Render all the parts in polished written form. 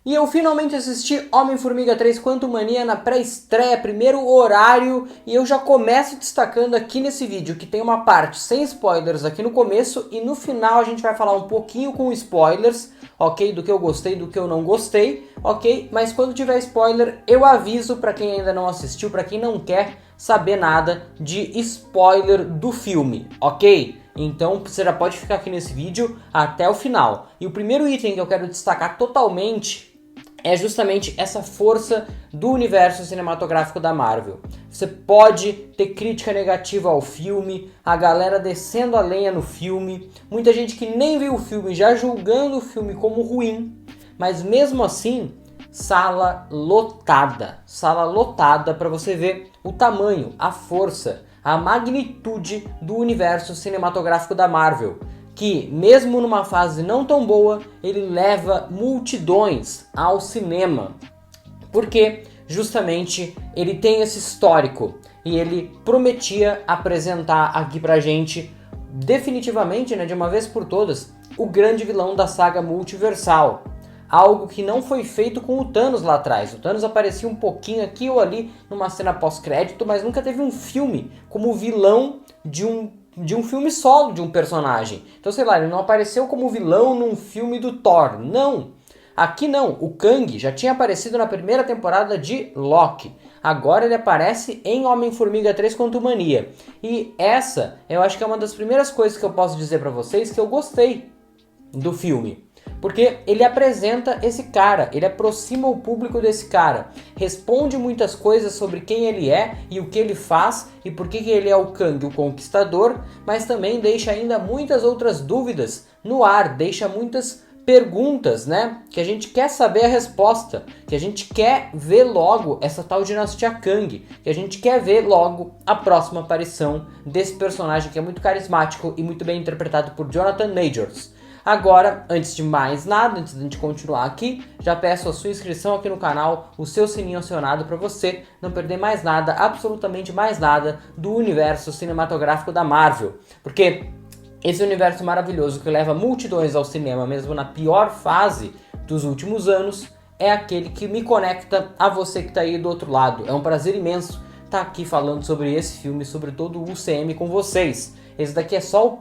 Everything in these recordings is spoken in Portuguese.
E eu finalmente assisti Homem-Formiga 3 Quantumania na pré-estreia, primeiro horário, e eu já começo destacando aqui nesse vídeo que tem uma parte sem spoilers aqui no começo, e no final a gente vai falar um pouquinho com spoilers, ok? Do que eu gostei, do que eu não gostei, ok? Mas quando tiver spoiler, eu aviso para quem ainda não assistiu, para quem não quer saber nada de spoiler do filme, ok? Então você já pode ficar aqui nesse vídeo até o final. E o primeiro item que eu quero destacar totalmente é justamente essa força do universo cinematográfico da Marvel. Você pode ter crítica negativa ao filme, a galera descendo a lenha no filme, muita gente que nem viu o filme já julgando o filme como ruim, mas mesmo assim, sala lotada para você ver o tamanho, a força, a magnitude do universo cinematográfico da Marvel, que mesmo numa fase não tão boa, ele leva multidões ao cinema, porque justamente ele tem esse histórico e ele prometia apresentar aqui pra gente definitivamente, né, de uma vez por todas, o grande vilão da saga multiversal. Algo que não foi feito com o Thanos lá atrás. O Thanos aparecia um pouquinho aqui ou ali numa cena pós-crédito, mas nunca teve um filme como vilão de um filme solo de um personagem. Então, sei lá, ele não apareceu como vilão num filme do Thor. Não! Aqui não. O Kang já tinha aparecido na primeira temporada de Loki. Agora ele aparece em Homem-Formiga 3 Quantumania. E essa, eu acho que é uma das primeiras coisas que eu posso dizer pra vocês que eu gostei do filme. Porque ele apresenta esse cara, ele aproxima o público desse cara, responde muitas coisas sobre quem ele é e o que ele faz e por que ele é o Kang, o Conquistador, mas também deixa ainda muitas outras dúvidas no ar, deixa muitas perguntas, né, que a gente quer saber a resposta, que a gente quer ver logo essa tal dinastia Kang, que a gente quer ver logo a próxima aparição desse personagem que é muito carismático e muito bem interpretado por Jonathan Majors. Agora, antes de mais nada, antes de a gente continuar aqui, já peço a sua inscrição aqui no canal, o seu sininho acionado para você não perder mais nada, absolutamente mais nada, do universo cinematográfico da Marvel. Porque esse universo maravilhoso que leva multidões ao cinema, mesmo na pior fase dos últimos anos, é aquele que me conecta a você que está aí do outro lado. É um prazer imenso estar aqui falando sobre esse filme, sobre todo o UCM com vocês. Esse daqui é só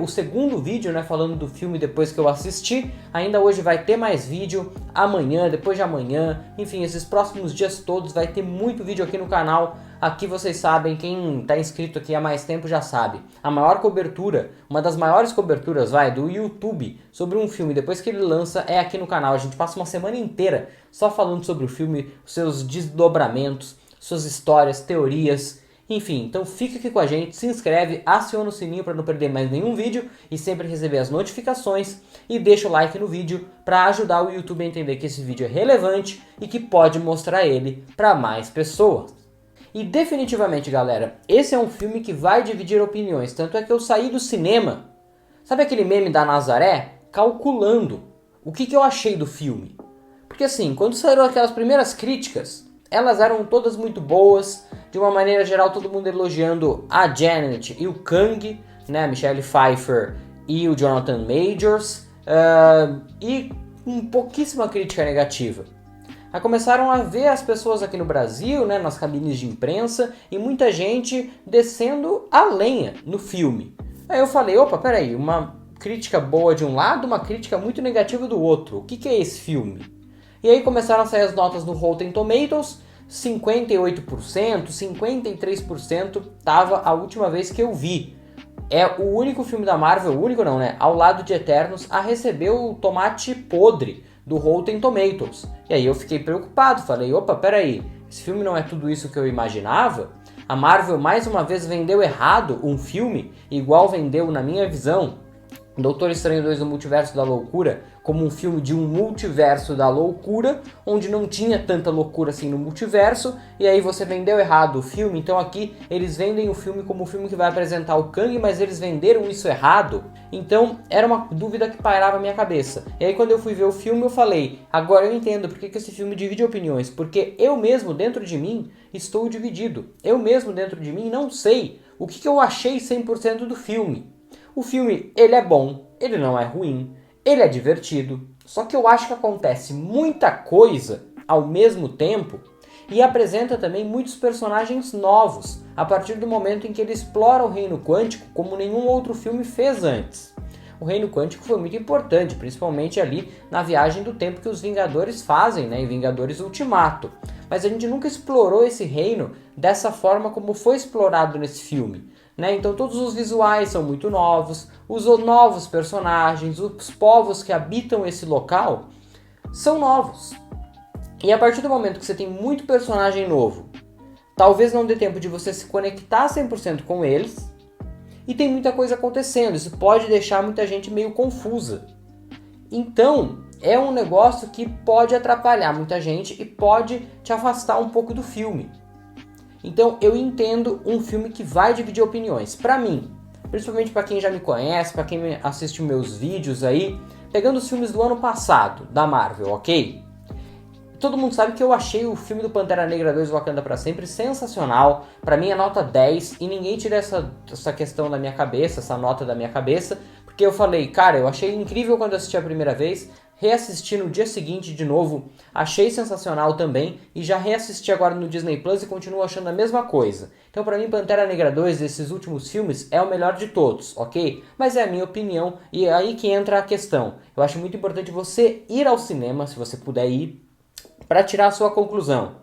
o segundo vídeo, né, falando do filme depois que eu assisti. Ainda hoje vai ter mais vídeo, amanhã, depois de amanhã, enfim, esses próximos dias todos vai ter muito vídeo aqui no canal. Aqui vocês sabem, quem está inscrito aqui há mais tempo já sabe. A maior cobertura, uma das maiores coberturas, do YouTube sobre um filme depois que ele lança é aqui no canal. A gente passa uma semana inteira só falando sobre o filme, os seus desdobramentos, suas histórias, teorias. Enfim, então fica aqui com a gente, se inscreve, aciona o sininho para não perder mais nenhum vídeo e sempre receber as notificações e deixa o like no vídeo para ajudar o YouTube a entender que esse vídeo é relevante e que pode mostrar ele para mais pessoas. E definitivamente, galera, esse é um filme que vai dividir opiniões, tanto é que eu saí do cinema, sabe aquele meme da Nazaré? Calculando o que eu achei do filme. Porque assim, quando saíram aquelas primeiras críticas, elas eram todas muito boas, de uma maneira geral todo mundo elogiando a Janet e o Kang, né, a Michelle Pfeiffer e o Jonathan Majors, e com pouquíssima crítica negativa. Aí começaram a ver as pessoas aqui no Brasil, né, nas cabines de imprensa, e muita gente descendo a lenha no filme. Aí eu falei, opa, peraí, uma crítica boa de um lado, uma crítica muito negativa do outro, o que é esse filme? E aí começaram a sair as notas no Rotten Tomatoes, 58%, 53% tava a última vez que eu vi. É o único filme da Marvel, o único não, né, ao lado de Eternos, a receber o tomate podre do Rotten Tomatoes. E aí eu fiquei preocupado, falei, opa, peraí, esse filme não é tudo isso que eu imaginava? A Marvel mais uma vez vendeu errado um filme, igual vendeu, na minha visão, Doutor Estranho 2 do Multiverso da Loucura como um filme de um multiverso da loucura, onde não tinha tanta loucura assim no multiverso, e aí você vendeu errado o filme. Então aqui eles vendem o filme como um filme que vai apresentar o Kang, mas eles venderam isso errado. Então era uma dúvida que pairava a minha cabeça. E aí quando eu fui ver o filme eu falei, agora eu entendo por que esse filme divide opiniões, porque eu mesmo dentro de mim estou dividido. Eu mesmo dentro de mim não sei o que eu achei 100% do filme. O filme, ele é bom, ele não é ruim, ele é divertido, Só que eu acho que acontece muita coisa ao mesmo tempo e apresenta também muitos personagens novos, a partir do momento em que ele explora o reino quântico como nenhum outro filme fez antes. O reino quântico foi muito importante, principalmente ali na viagem do tempo que os Vingadores fazem, né, em Vingadores Ultimato. Mas a gente nunca explorou esse reino dessa forma como foi explorado nesse filme, né? Então todos os visuais são muito novos, os novos personagens, os povos que habitam esse local são novos. E a partir do momento que você tem muito personagem novo, talvez não dê tempo de você se conectar 100% com eles, e tem muita coisa acontecendo, isso pode deixar muita gente meio confusa. Então, é um negócio que pode atrapalhar muita gente e pode te afastar um pouco do filme. Então, eu entendo um filme que vai dividir opiniões. Pra mim, principalmente pra quem já me conhece, pra quem assiste meus vídeos aí, pegando os filmes do ano passado, da Marvel, ok? Todo mundo sabe que eu achei o filme do Pantera Negra 2 Wakanda pra Sempre sensacional. Pra mim é nota 10 e ninguém tira essa questão da minha cabeça, essa nota da minha cabeça, porque eu falei, cara, eu achei incrível quando eu assisti a primeira vez, reassisti no dia seguinte de novo, achei sensacional também e já reassisti agora no Disney Plus e continuo achando a mesma coisa. Então pra mim Pantera Negra 2 desses últimos filmes é o melhor de todos, ok? Mas é a minha opinião e é aí que entra a questão. Eu acho muito importante você ir ao cinema, se você puder ir, para tirar a sua conclusão.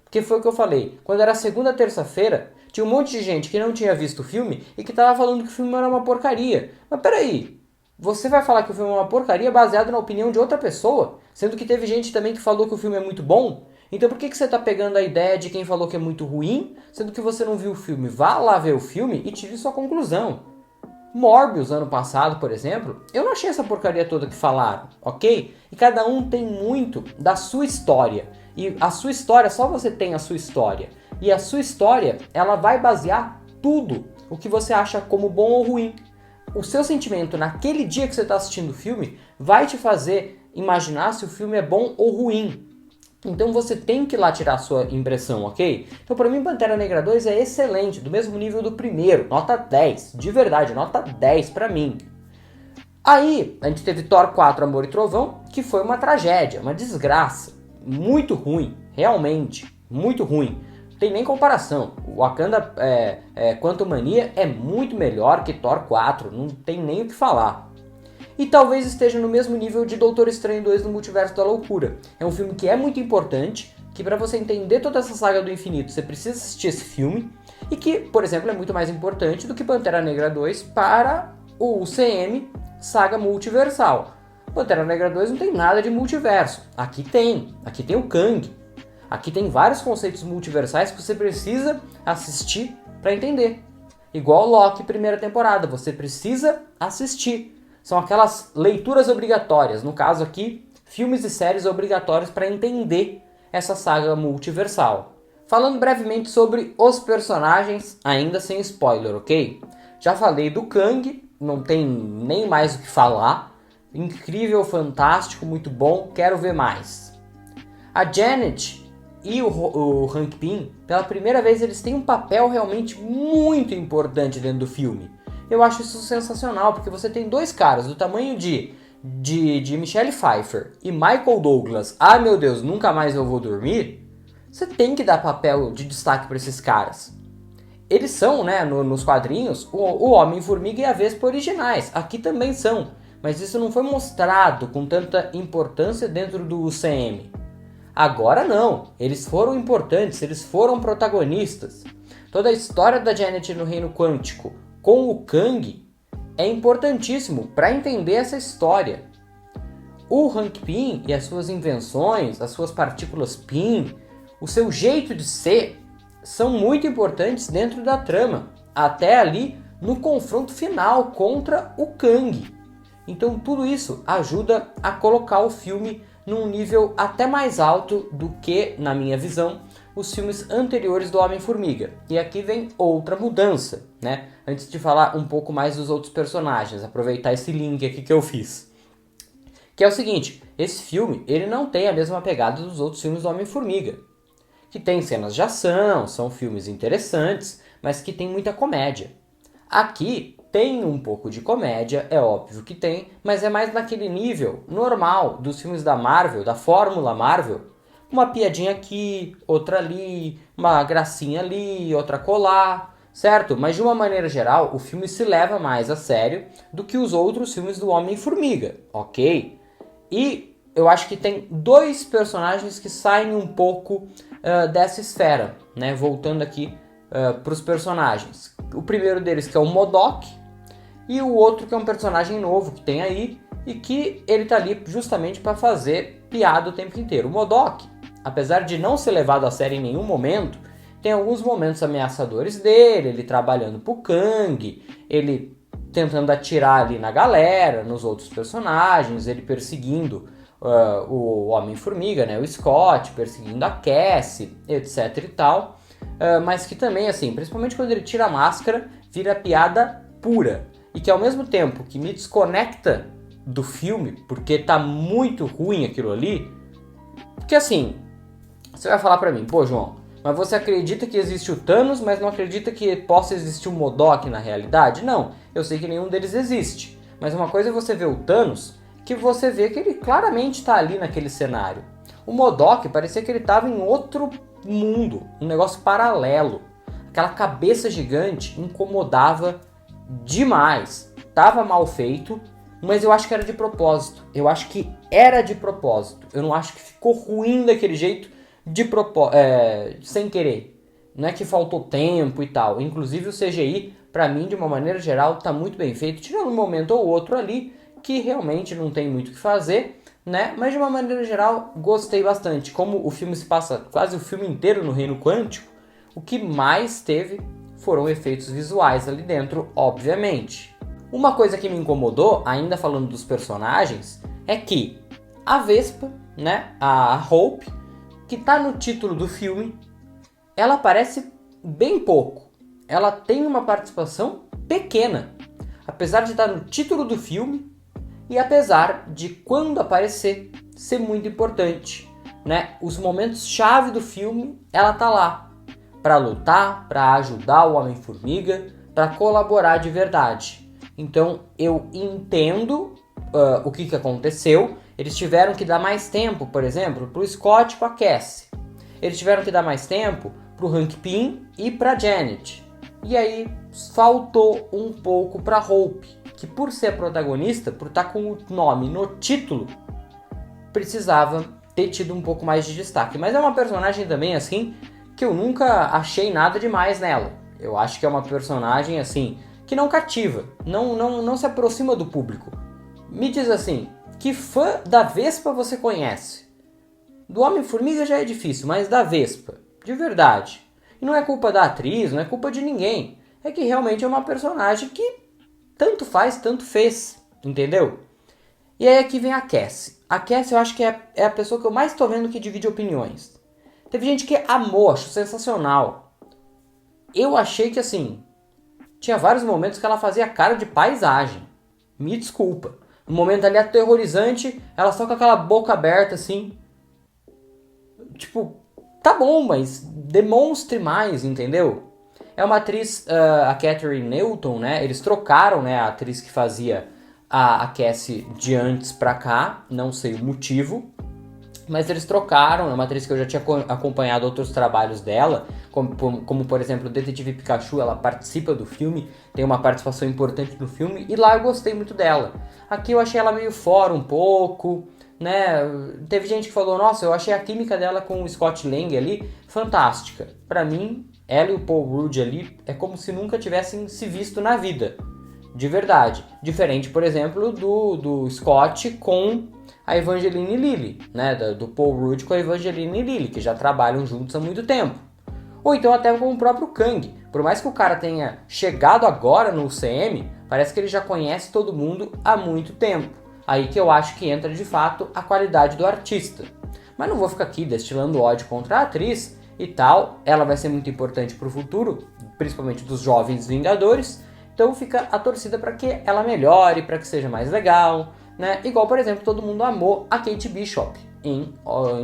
Porque foi o que eu falei, quando era segunda, terça-feira, tinha um monte de gente que não tinha visto o filme e que tava falando que o filme era uma porcaria. Mas peraí, você vai falar que o filme é uma porcaria baseado na opinião de outra pessoa? Sendo que teve gente também que falou que o filme é muito bom? Então por que você tá pegando a ideia de quem falou que é muito ruim, sendo que você não viu o filme? Vá lá ver o filme e tire sua conclusão. Morbius, ano passado, por exemplo, eu não achei essa porcaria toda que falaram, ok? E cada um tem muito da sua história. E a sua história, só você tem a sua história. E a sua história, ela vai basear tudo o que você acha como bom ou ruim. O seu sentimento naquele dia que você está assistindo o filme vai te fazer imaginar se o filme é bom ou ruim. Então você tem que ir lá tirar a sua impressão, ok? Então pra mim Pantera Negra 2 é excelente, do mesmo nível do primeiro, nota 10, de verdade, nota 10 pra mim. Aí a gente teve Thor 4 Amor e Trovão, que foi uma tragédia, uma desgraça, muito ruim, realmente, muito ruim. Não tem nem comparação, o Wakanda Quantumania é muito melhor que Thor 4, não tem nem o que falar. E talvez esteja no mesmo nível de Doutor Estranho 2 no Multiverso da Loucura. É um filme que é muito importante, que para você entender toda essa saga do infinito você precisa assistir esse filme, e que, por exemplo, é muito mais importante do que Pantera Negra 2 para o UCM Saga Multiversal. Pantera Negra 2 não tem nada de multiverso. Aqui tem o Kang. Aqui tem vários conceitos multiversais que você precisa assistir para entender. Igual Loki primeira temporada, você precisa assistir. São aquelas leituras obrigatórias, no caso aqui, filmes e séries obrigatórios para entender essa saga multiversal. Falando brevemente sobre os personagens, ainda sem spoiler, ok? Já falei do Kang, não tem nem mais o que falar. Incrível, fantástico, muito bom, quero ver mais. A Janet e o Hank Pym, pela primeira vez eles têm um papel realmente muito importante dentro do filme. Eu acho isso sensacional, porque você tem dois caras do tamanho de Michelle Pfeiffer e Michael Douglas. Ah, meu Deus, nunca mais eu vou dormir. Você tem que dar papel de destaque para esses caras. Eles são, né, nos quadrinhos, o Homem-Formiga e a Vespa originais. Aqui também são, mas isso não foi mostrado com tanta importância dentro do UCM. Agora não, eles foram importantes, eles foram protagonistas. Toda a história da Janet no Reino Quântico com o Kang é importantíssimo para entender essa história. O Hank Pym e as suas invenções, as suas partículas Pym, o seu jeito de ser, são muito importantes dentro da trama, até ali no confronto final contra o Kang. Então tudo isso ajuda a colocar o filme num nível até mais alto do que, na minha visão, os filmes anteriores do Homem-Formiga. E aqui vem outra mudança, né? Antes de falar um pouco mais dos outros personagens, aproveitar esse link aqui que eu fiz. Que é o seguinte, esse filme ele não tem a mesma pegada dos outros filmes do Homem-Formiga. Que tem cenas de ação, são filmes interessantes, mas que tem muita comédia. Aqui, tem um pouco de comédia, é óbvio que tem, mas é mais naquele nível normal dos filmes da Marvel, da fórmula Marvel. Uma piadinha aqui, outra ali, uma gracinha ali, outra colar, certo? Mas de uma maneira geral, o filme se leva mais a sério do que os outros filmes do Homem-Formiga, ok? E eu acho que tem dois personagens que saem um pouco dessa esfera, né? Voltando aqui para os personagens. O primeiro deles que é o MODOK e o outro que é um personagem novo que tem aí e que ele tá ali justamente para fazer piada o tempo inteiro. O MODOK, apesar de não ser levado a sério em nenhum momento, tem alguns momentos ameaçadores dele, ele trabalhando pro Kang, ele tentando atirar ali na galera, nos outros personagens, ele perseguindo o Homem-Formiga, né, o Scott, perseguindo a Cassie, etc e tal. Mas que também, assim, principalmente quando ele tira a máscara, vira piada pura. E que ao mesmo tempo que me desconecta do filme, porque tá muito ruim aquilo ali, porque assim, você vai falar pra mim, pô João, mas você acredita que existe o Thanos, mas não acredita que possa existir o MODOK na realidade? Não, eu sei que nenhum deles existe. Mas uma coisa é você ver o Thanos, que você vê que ele claramente tá ali naquele cenário. O MODOK parecia que ele tava em outro mundo, um negócio paralelo. Aquela cabeça gigante incomodava demais. Tava mal feito, mas eu acho que era de propósito. Eu acho que era de propósito. Eu não acho que ficou ruim daquele jeito de sem querer. Não é que faltou tempo e tal. Inclusive o CGI, pra mim, de uma maneira geral, tá muito bem feito, tirando um momento ou outro ali que realmente não tem muito o que fazer, né? Mas de uma maneira geral, gostei bastante. Como o filme se passa quase o filme inteiro no reino quântico, o que mais teve foram efeitos visuais ali dentro, obviamente. Uma coisa que me incomodou, ainda falando dos personagens, é que a Vespa, né, a Hope, que tá no título do filme, ela aparece bem pouco. Ela tem uma participação pequena, apesar de estar no título do filme e apesar de, quando aparecer, ser muito importante, né? Os momentos-chave do filme, ela tá lá para lutar, para ajudar o Homem-Formiga, para colaborar de verdade. Então eu entendo o que aconteceu. Eles tiveram que dar mais tempo, por exemplo, pro Scott com a Cassie. Eles tiveram que dar mais tempo pro Hank Pym e pra Janet. E aí faltou um pouco pra Hope, que por ser a protagonista, por estar com o nome no título, precisava ter tido um pouco mais de destaque. Mas é uma personagem também, assim, que eu nunca achei nada demais nela. Eu acho que é uma personagem, assim, que não cativa, não se aproxima do público. Me diz assim, que fã da Vespa você conhece? Do Homem-Formiga já é difícil, mas da Vespa, de verdade. E não é culpa da atriz, não é culpa de ninguém. É que realmente é uma personagem que tanto faz, tanto fez, entendeu? E aí aqui vem a Cassie. A Cassie eu acho que é a pessoa que eu mais tô vendo que divide opiniões. Teve gente que amou, achou sensacional. Eu achei que assim, tinha vários momentos que ela fazia cara de paisagem. Me desculpa. Um momento ali aterrorizante, ela só com aquela boca aberta assim. Tipo, tá bom, mas demonstre mais, entendeu? É uma atriz, a Catherine Newton, né? Eles trocaram, né, a atriz que fazia a Cassie de antes pra cá, não sei o motivo. Mas eles trocaram, é uma atriz que eu já tinha acompanhado outros trabalhos dela, como por exemplo, Detetive Pikachu, ela participa do filme, tem uma participação importante no filme, e lá eu gostei muito dela. Aqui eu achei ela meio fora um pouco, né? Teve gente que falou, nossa, eu achei a química dela com o Scott Lang ali fantástica. Pra mim, ela e o Paul Rudd ali é como se nunca tivessem se visto na vida, de verdade. Diferente, por exemplo, do Scott com a Evangeline Lilly, né, do Paul Rudd com a Evangeline Lilly, que já trabalham juntos há muito tempo. Ou então até com o próprio Kang. Por mais que o cara tenha chegado agora no UCM, parece que ele já conhece todo mundo há muito tempo. Aí que eu acho que entra de fato a qualidade do artista. Mas não vou ficar aqui destilando ódio contra a atriz e tal. Ela vai ser muito importante para o futuro, principalmente dos jovens Vingadores. Então fica a torcida para que ela melhore, para que seja mais legal, né? Igual, por exemplo, todo mundo amou a Kate Bishop em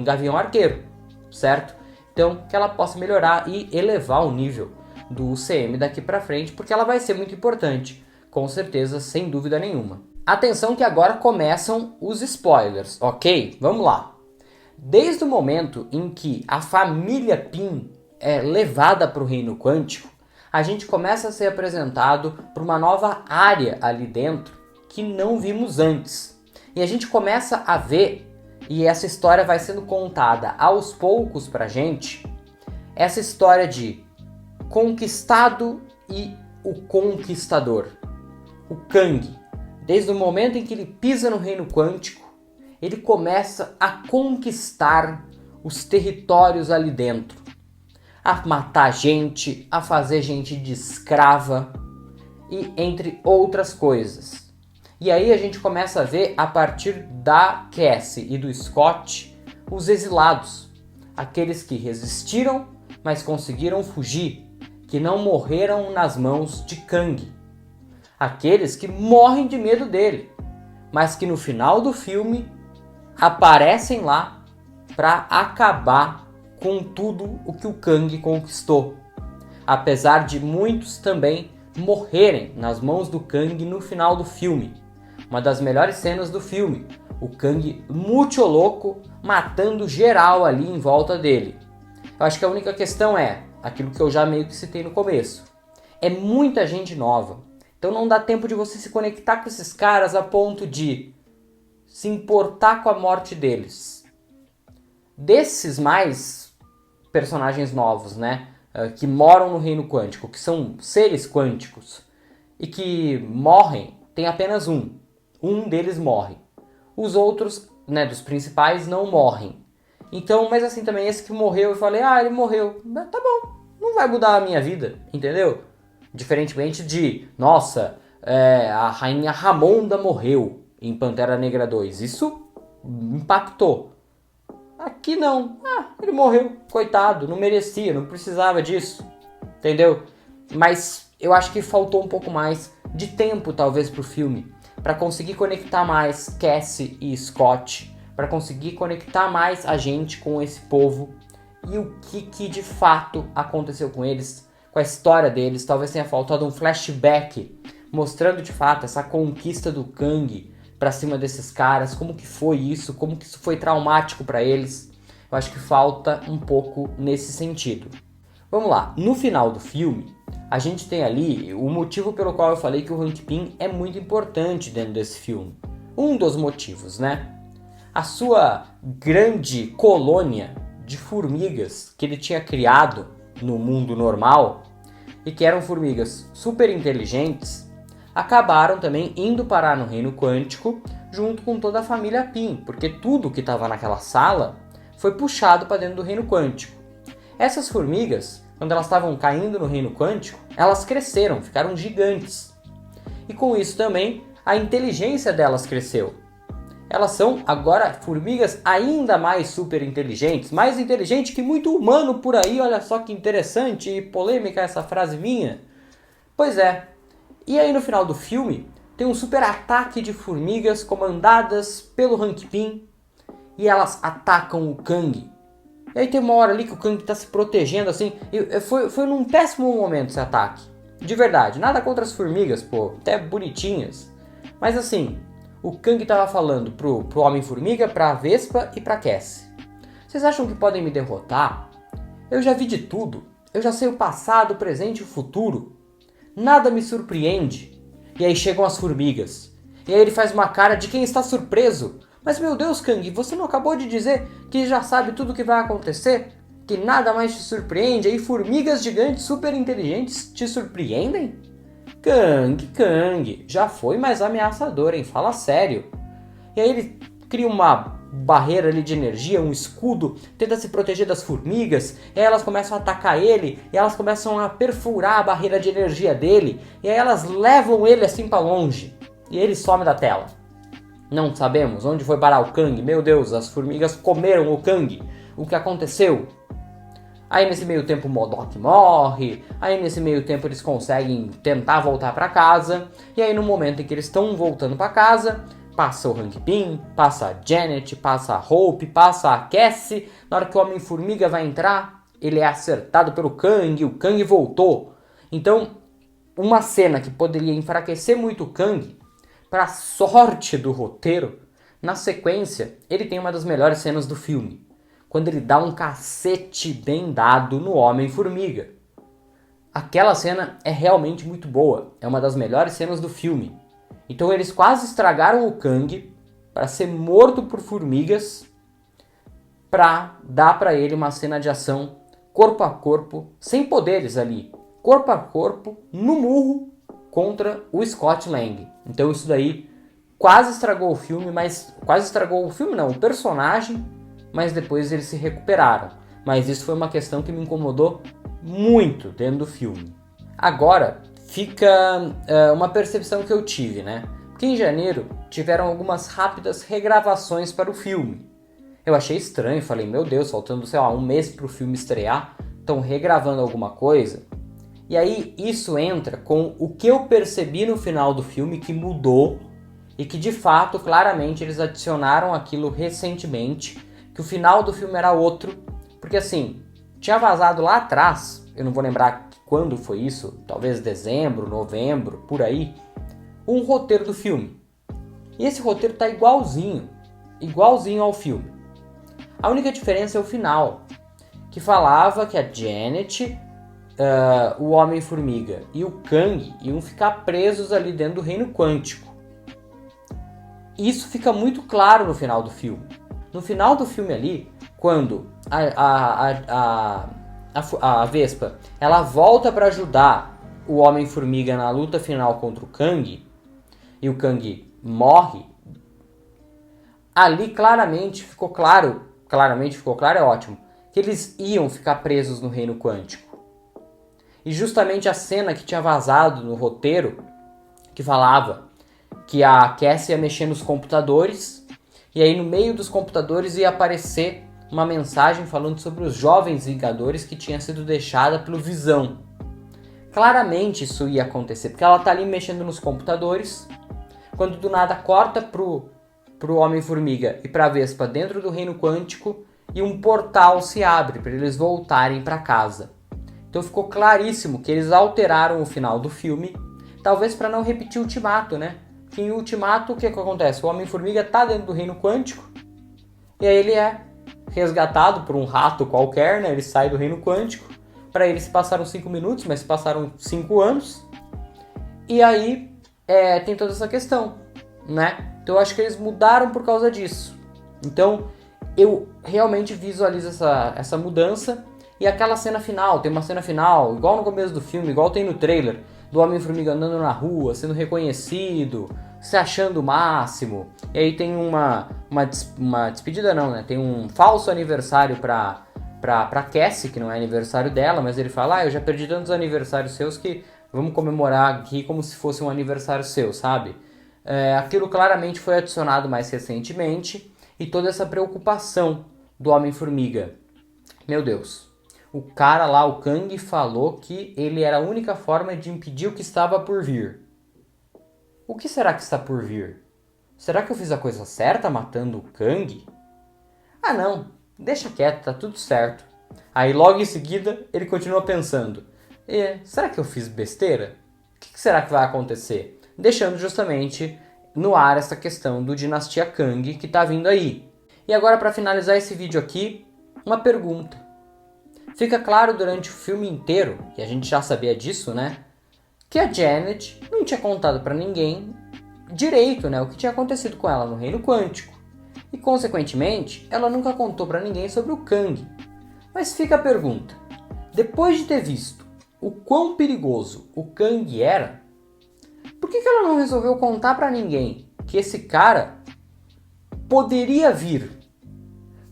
Gavião Arqueiro, certo? Então, que ela possa melhorar e elevar o nível do UCM daqui pra frente, porque ela vai ser muito importante. Com certeza, sem dúvida nenhuma. Atenção que agora começam os spoilers, ok? Vamos lá. Desde o momento em que a família Pym é levada para o reino quântico, a gente começa a ser apresentado para uma nova área ali dentro que não vimos antes. E a gente começa a ver, e essa história vai sendo contada aos poucos pra gente, essa história de conquistado e o conquistador. O Kang, desde o momento em que ele pisa no reino quântico, ele começa a conquistar os territórios ali dentro. A matar gente, a fazer gente de escrava e entre outras coisas. E aí a gente começa a ver, a partir da Cassie e do Scott, os exilados. Aqueles que resistiram, mas conseguiram fugir, que não morreram nas mãos de Kang. Aqueles que morrem de medo dele, mas que no final do filme aparecem lá para acabar com tudo o que o Kang conquistou. Apesar de muitos também morrerem nas mãos do Kang no final do filme. Uma das melhores cenas do filme, o Kang muito louco matando geral ali em volta dele. Eu acho que a única questão é aquilo que eu já meio que citei no começo. É muita gente nova, então não dá tempo de você se conectar com esses caras a ponto de se importar com a morte deles. Desses mais personagens novos, né, que moram no reino quântico, que são seres quânticos e que morrem, tem apenas um. Um deles morre. Os outros, né, dos principais, não morrem. Então, mas assim também, esse que morreu, eu falei, ele morreu. Tá bom, não vai mudar a minha vida, entendeu? Diferentemente de, nossa, a rainha Ramonda morreu em Pantera Negra 2. Isso impactou. Aqui não. Ele morreu, coitado, não merecia, não precisava disso, entendeu? Mas eu acho que faltou um pouco mais de tempo, talvez, pro filme, para conseguir conectar mais Cassie e Scott, para conseguir conectar mais a gente com esse povo e o que de fato aconteceu com eles, com a história deles. Talvez tenha faltado um flashback mostrando de fato essa conquista do Kang para cima desses caras, como que foi isso, como que isso foi traumático para eles. Eu acho que falta um pouco nesse sentido. Vamos lá, no final do filme, a gente tem ali o motivo pelo qual eu falei que o Hank Pym é muito importante dentro desse filme. Um dos motivos, né? A sua grande colônia de formigas que ele tinha criado no mundo normal e que eram formigas super inteligentes, acabaram também indo parar no reino quântico junto com toda a família Pym, porque tudo que estava naquela sala foi puxado para dentro do reino quântico. Essas formigas, quando elas estavam caindo no reino quântico, elas cresceram, ficaram gigantes. E com isso também a inteligência delas cresceu. Elas são agora formigas ainda mais super inteligentes, mais inteligentes que muito humano por aí. Olha só que interessante e polêmica essa frase minha. Pois é. E aí no final do filme tem um super ataque de formigas comandadas pelo Hank Pym e elas atacam o Kang. E aí tem uma hora ali que o Kang tá se protegendo assim. E foi num péssimo momento esse ataque. De verdade, nada contra as formigas, pô, até bonitinhas. Mas assim, o Kang tava falando pro Homem-Formiga, pra Vespa e pra Cassie. Vocês acham que podem me derrotar? Eu já vi de tudo. Eu já sei o passado, o presente e o futuro. Nada me surpreende. E aí chegam as formigas. E aí ele faz uma cara de quem está surpreso. Mas meu Deus, Kang, você não acabou de dizer que já sabe tudo o que vai acontecer? Que nada mais te surpreende? Aí formigas gigantes super inteligentes te surpreendem? Kang, já foi mais ameaçador, hein? Fala sério. E aí ele cria uma barreira ali de energia, um escudo, tenta se proteger das formigas, e aí elas começam a atacar ele, e elas começam a perfurar a barreira de energia dele, e aí elas levam ele assim pra longe, e ele some da tela. Não sabemos onde foi parar o Kang. Meu Deus, as formigas comeram o Kang. O que aconteceu? Aí nesse meio tempo o MODOK morre. Aí nesse meio tempo eles conseguem tentar voltar para casa. E aí no momento em que eles estão voltando para casa, passa o Hank Pym, passa a Janet, passa a Hope, passa a Cassie. Na hora que o Homem-Formiga vai entrar, ele é acertado pelo Kang. O Kang voltou. Então uma cena que poderia enfraquecer muito o Kang, para sorte do roteiro, na sequência, ele tem uma das melhores cenas do filme, quando ele dá um cacete bem dado no Homem-Formiga. Aquela cena é realmente muito boa, é uma das melhores cenas do filme. Então eles quase estragaram o Kang para ser morto por formigas, para dar para ele uma cena de ação corpo a corpo, sem poderes ali, corpo a corpo, no murro, contra o Scott Lang. Então isso daí quase estragou o filme, o personagem, mas depois eles se recuperaram. Mas isso foi uma questão que me incomodou muito dentro do filme. Agora fica uma percepção que eu tive, né? Porque em janeiro tiveram algumas rápidas regravações para o filme. Eu achei estranho, falei, meu Deus, faltando, sei lá, um mês para o filme estrear, estão regravando alguma coisa. E aí isso entra com o que eu percebi no final do filme que mudou e que de fato, claramente, eles adicionaram aquilo recentemente, que o final do filme era outro, porque assim, tinha vazado lá atrás, eu não vou lembrar quando foi isso, talvez dezembro, novembro, por aí, um roteiro do filme. E esse roteiro tá igualzinho ao filme. A única diferença é o final, que falava que a Janet, o Homem-Formiga e o Kang iam ficar presos ali dentro do reino quântico. Isso fica muito claro no final do filme. No final do filme ali, quando a Vespa ela volta para ajudar o Homem-Formiga na luta final contra o Kang, e o Kang morre, ali claramente ficou claro, é ótimo, que eles iam ficar presos no reino quântico. E justamente a cena que tinha vazado no roteiro, que falava que a Cassie ia mexer nos computadores, e aí no meio dos computadores ia aparecer uma mensagem falando sobre os jovens Vingadores que tinha sido deixada pelo Visão. Claramente isso ia acontecer, porque ela tá ali mexendo nos computadores, quando do nada corta pro Homem-Formiga e pra Vespa dentro do reino quântico, e um portal se abre para eles voltarem para casa. Então ficou claríssimo que eles alteraram o final do filme, talvez para não repetir o Ultimato, né? Que em Ultimato, o que acontece? O Homem-Formiga tá dentro do reino quântico, e aí ele é resgatado por um rato qualquer, né? Ele sai do reino quântico. Para eles passaram 5 minutos, mas passaram 5 anos. E aí tem toda essa questão, né? Então eu acho que eles mudaram por causa disso. Então eu realmente visualizo essa mudança. E aquela cena final, tem uma cena final, igual no começo do filme, igual tem no trailer, do Homem-Formiga andando na rua, sendo reconhecido, se achando o máximo. E aí tem uma despedida não, né? Tem um falso aniversário pra Cassie, que não é aniversário dela, mas ele fala, eu já perdi tantos aniversários seus que vamos comemorar aqui como se fosse um aniversário seu, sabe? Aquilo claramente foi adicionado mais recentemente, e toda essa preocupação do Homem-Formiga. Meu Deus, o cara lá, o Kang, falou que ele era a única forma de impedir o que estava por vir. O que será que está por vir? Será que eu fiz a coisa certa matando o Kang? Ah não, deixa quieto, tá tudo certo. Aí logo em seguida ele continua pensando, será que eu fiz besteira? O que será que vai acontecer? Deixando justamente no ar essa questão do Dinastia Kang que tá vindo aí. E agora, para finalizar esse vídeo aqui, uma pergunta. Fica claro durante o filme inteiro, e a gente já sabia disso, né? Que a Janet não tinha contado para ninguém direito, né, o que tinha acontecido com ela no reino quântico. E, consequentemente, ela nunca contou para ninguém sobre o Kang. Mas fica a pergunta. Depois de ter visto o quão perigoso o Kang era, por que ela não resolveu contar para ninguém que esse cara poderia vir?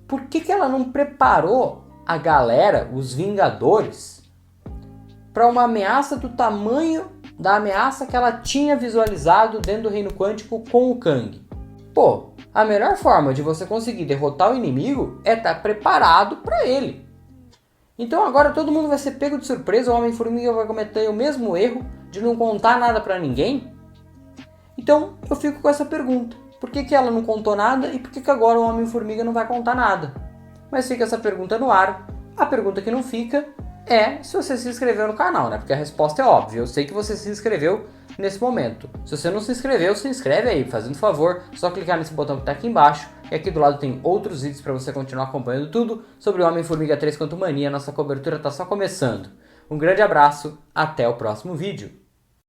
Por que ela não preparou a galera, os Vingadores, para uma ameaça do tamanho da ameaça que ela tinha visualizado dentro do reino quântico com o Kang? Pô, a melhor forma de você conseguir derrotar o inimigo é estar preparado para ele. Então agora todo mundo vai ser pego de surpresa, o Homem-Formiga vai cometer o mesmo erro de não contar nada para ninguém? Então eu fico com essa pergunta. Por que ela não contou nada e por que agora o Homem-Formiga não vai contar nada? Mas fica essa pergunta no ar. A pergunta que não fica é se você se inscreveu no canal, né? Porque a resposta é óbvia. Eu sei que você se inscreveu nesse momento. Se você não se inscreveu, se inscreve aí, fazendo favor, só clicar nesse botão que tá aqui embaixo. E aqui do lado tem outros vídeos para você continuar acompanhando tudo sobre o Homem-Formiga 3 Quantumania. Nossa cobertura tá só começando. Um grande abraço, até o próximo vídeo.